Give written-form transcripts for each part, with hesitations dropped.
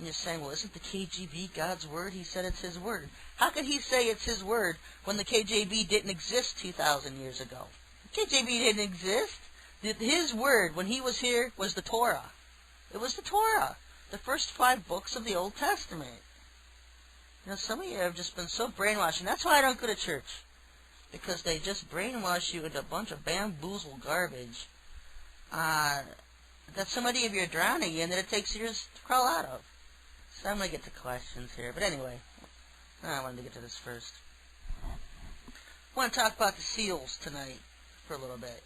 And you're saying, well, isn't the KGB God's word? He said it's his word. How could he say it's his word when the KGB didn't exist 2,000 years ago? The KGB didn't exist. His word, when he was here, was the Torah. It was the Torah, the first 5 books of the Old Testament. You know, some of you have just been so brainwashed, and that's why I don't go to church, because they just brainwash you into a bunch of bamboozled garbage that so many of you are drowning in that it takes years to crawl out of. So I'm going to get to questions here. But anyway, I wanted to get to this first. I want to talk about the seals tonight for a little bit.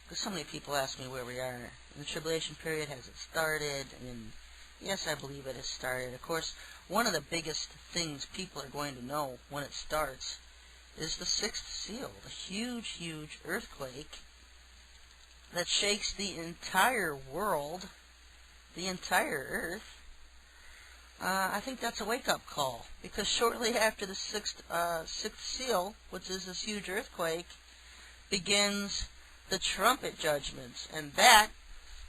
Because so many people ask me where we are in the tribulation period. Has it started? And yes, I believe it has started. Of course, one of the biggest things people are going to know when it starts is the 6th seal, the huge, huge earthquake that shakes the entire world, the entire earth. I think that's a wake-up call, because shortly after the sixth seal, which is this huge earthquake, begins the trumpet judgments. And that,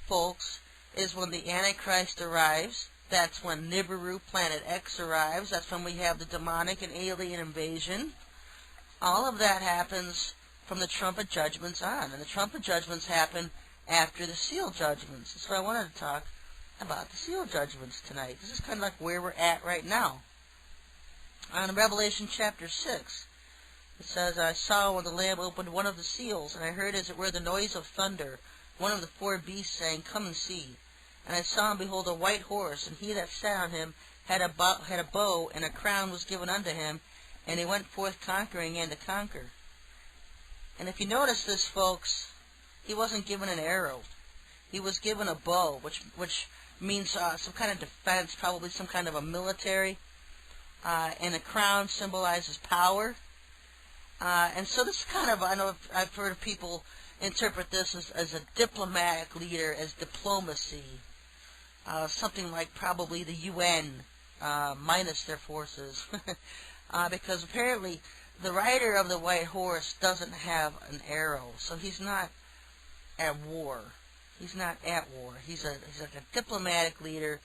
folks, is when the Antichrist arrives. That's when Nibiru, Planet X, arrives. That's when we have the demonic and alien invasion. All of that happens from the trumpet judgments on. And the trumpet judgments happen after the seal judgments. So I wanted to talk about the seal judgments tonight. This is kind of like where we're at right now. On Revelation chapter 6, it says, I saw when the Lamb opened one of the seals, and I heard as it were the noise of thunder, one of the 4 beasts saying, Come and see. And I saw and behold a white horse, and he that sat on him had a bow, and a crown was given unto him, and he went forth conquering and to conquer. And if you notice this, folks, he wasn't given an arrow. He was given a bow, which means some kind of defense, probably some kind of a military, and a crown symbolizes power. And so this is kind of, I know I've heard people interpret this as a diplomatic leader, as diplomacy, something like probably the UN minus their forces, because apparently the rider of the white horse doesn't have an arrow, so he's not at war. He's not at war. He's like a diplomatic leader,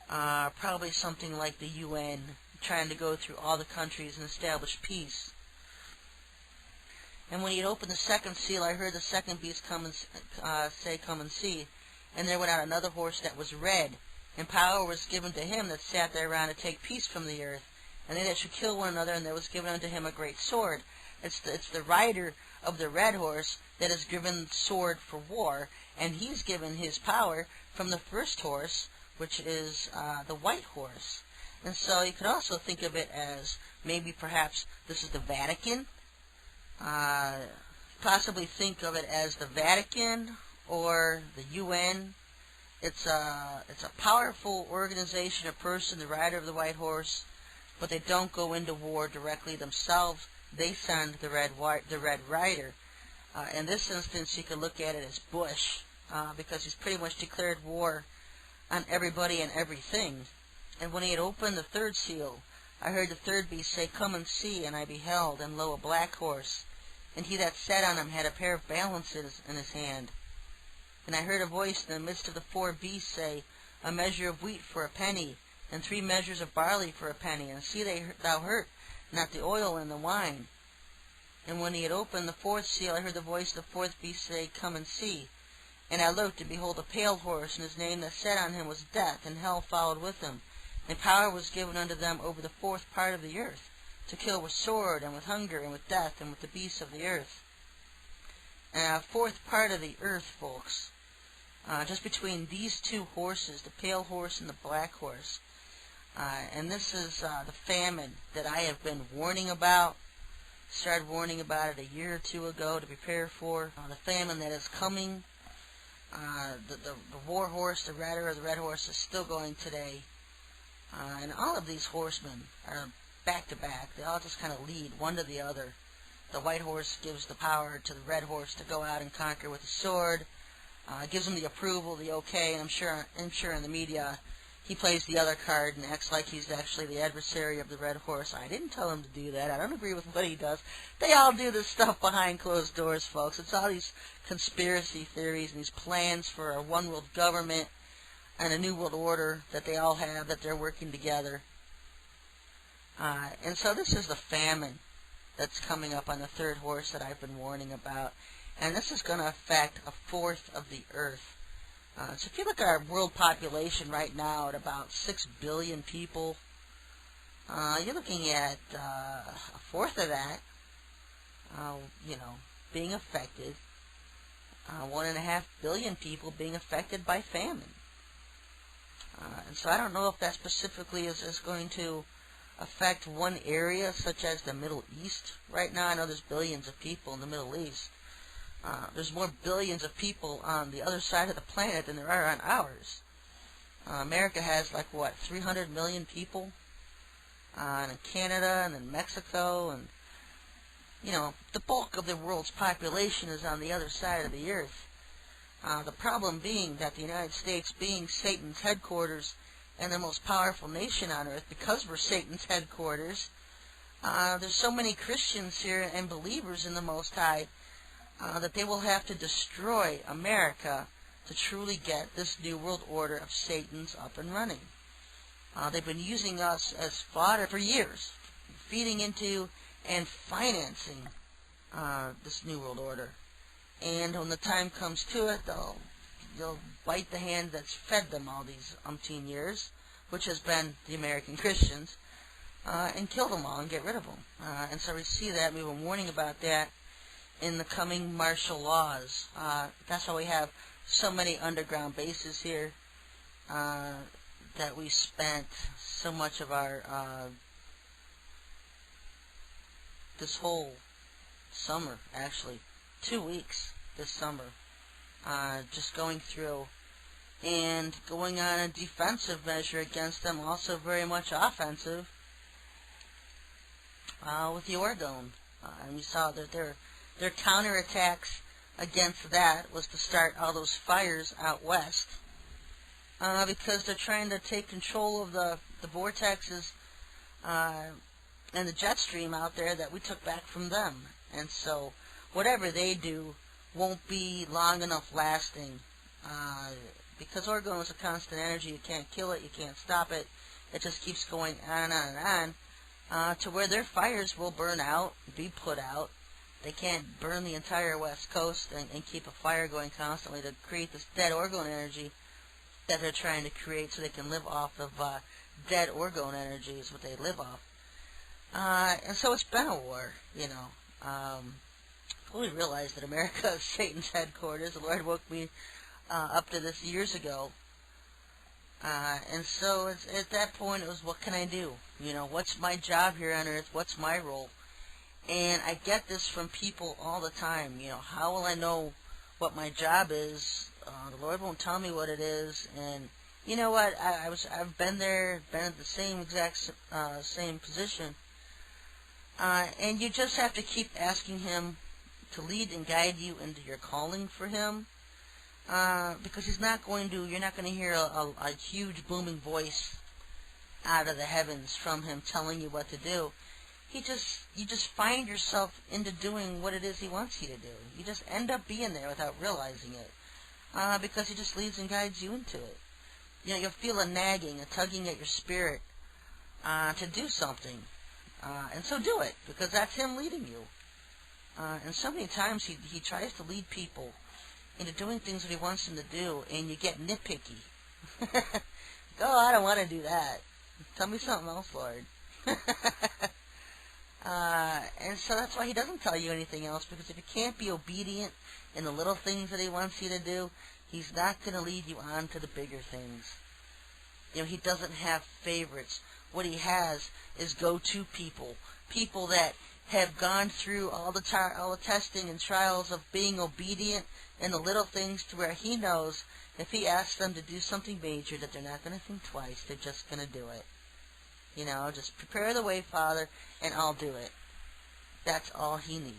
probably something like the UN, trying to go through all the countries and establish peace. And when he had opened the 2nd seal, I heard the 2nd beast come and say, Come and see. And there went out another horse that was red, and power was given to him that sat thereon to take peace from the earth, and they that should kill one another, and there was given unto him a great sword. It's the rider of the red horse that is given sword for war, and he's given his power from the first horse, which is the white horse. And so you could also think of it as maybe perhaps this is the Vatican. Possibly think of it as the Vatican or the UN. It's a powerful organization, a person, the rider of the white horse, but they don't go into war directly themselves. They send the red rider. In this instance, you could look at it as Bush, because he's pretty much declared war on everybody and everything. And when he had opened the 3rd seal, I heard the 3rd beast say, Come and see. And I beheld, and lo, a black horse, and he that sat on him had a pair of balances in his hand. And I heard a voice in the midst of the 4 beasts say, A measure of wheat for a penny, and 3 measures of barley for a penny, and see thou hurt not the oil and the wine. And when he had opened the 4th seal, I heard the voice of the 4th beast say, Come and see. And I looked, and behold, a pale horse, and his name that sat on him was Death, and hell followed with him. And power was given unto them over the 4th part of the earth, to kill with sword, and with hunger, and with death, and with the beasts of the earth. And 4th part of the earth, folks, just between these 2 horses, the pale horse and the black horse. And this is the famine that I have been warning about. Started warning about it a year or 2 ago to prepare for. The famine that is coming. The war horse, the rider of the red horse, is still going today. And all of these horsemen are back to back. They all just kind of lead one to the other. The white horse gives the power to the red horse to go out and conquer with a sword. Gives him the approval, the okay, and I'm sure in the media he plays the other card and acts like he's actually the adversary of the red horse. I didn't tell him to do that. I don't agree with what he does. They all do this stuff behind closed doors, folks. It's all these conspiracy theories and these plans for a one-world government. and a new world order that they all have, that they're working together. And so this is the famine that's coming up on the third horse that I've been warning about. And this is going to affect a fourth of the earth. So if you look at our world population right now at about 6 billion people, you're looking at a fourth of that, being affected. 1.5 billion people being affected by famine. And so I don't know if that specifically is going to affect one area, such as the Middle East. Right now, I know there's billions of people in the Middle East. There's more billions of people on the other side of the planet than there are on ours. America has 300 million people, and in Canada and in Mexico, and the bulk of the world's population is on the other side of the earth. The problem being that the United States, being Satan's headquarters and the most powerful nation on earth, because we're Satan's headquarters, there's so many Christians here and believers in the Most High that they will have to destroy America to truly get this new world order of Satan's up and running. They've been using us as fodder for years, feeding into and financing this new world order. And when the time comes to it, they'll bite the hand that's fed them all these umpteen years, which has been the American Christians, and kill them all and get rid of them. And so we see that. We've been warning about that in the coming martial laws. That's why we have so many underground bases here, that we spent so much of our this whole summer, actually 2 weeks this summer, just going through and going on a defensive measure against them, also very much offensive, with the Oregon. And we saw that their counterattacks against that was to start all those fires out west, because they're trying to take control of the vortexes and the jet stream out there that we took back from them. And so whatever they do won't be long enough lasting, because Oregon is a constant energy. You can't kill it, you can't stop it. It just keeps going on and on and on, to where their fires will burn out, be put out. They can't burn the entire west coast and keep a fire going constantly to create this dead Oregon energy that they're trying to create, so they can live off of dead Oregon energy is what they live off. And so it's been a war, fully realized that America is Satan's headquarters. The Lord woke me up to this years ago. And so at that point it was, what can I do? What's my job here on earth? What's my role? And I get this from people all the time. How will I know what my job is? The Lord won't tell me what it is. And you know what? I've been there, been at the same exact same position. And you just have to keep asking Him to lead and guide you into your calling for Him, because He's not going to. You're not going to hear a huge booming voice out of the heavens from Him telling you what to do. You just find yourself into doing what it is He wants you to do. You just end up being there without realizing it, because He just leads and guides you into it. You'll feel a nagging, a tugging at your spirit to do something. And so do it, because that's Him leading you. And so many times he tries to lead people into doing things that He wants them to do, and you get nitpicky. Oh, I don't want to do that. Tell me something else, Lord. And so that's why He doesn't tell you anything else, because if you can't be obedient in the little things that He wants you to do, He's not going to lead you on to the bigger things. He doesn't have favorites. What He has is go-to people, people that have gone through all the testing and trials of being obedient in the little things, to where He knows if He asks them to do something major that they're not going to think twice. They're just going to do it. Just prepare the way, Father, and I'll do it. That's all He needs.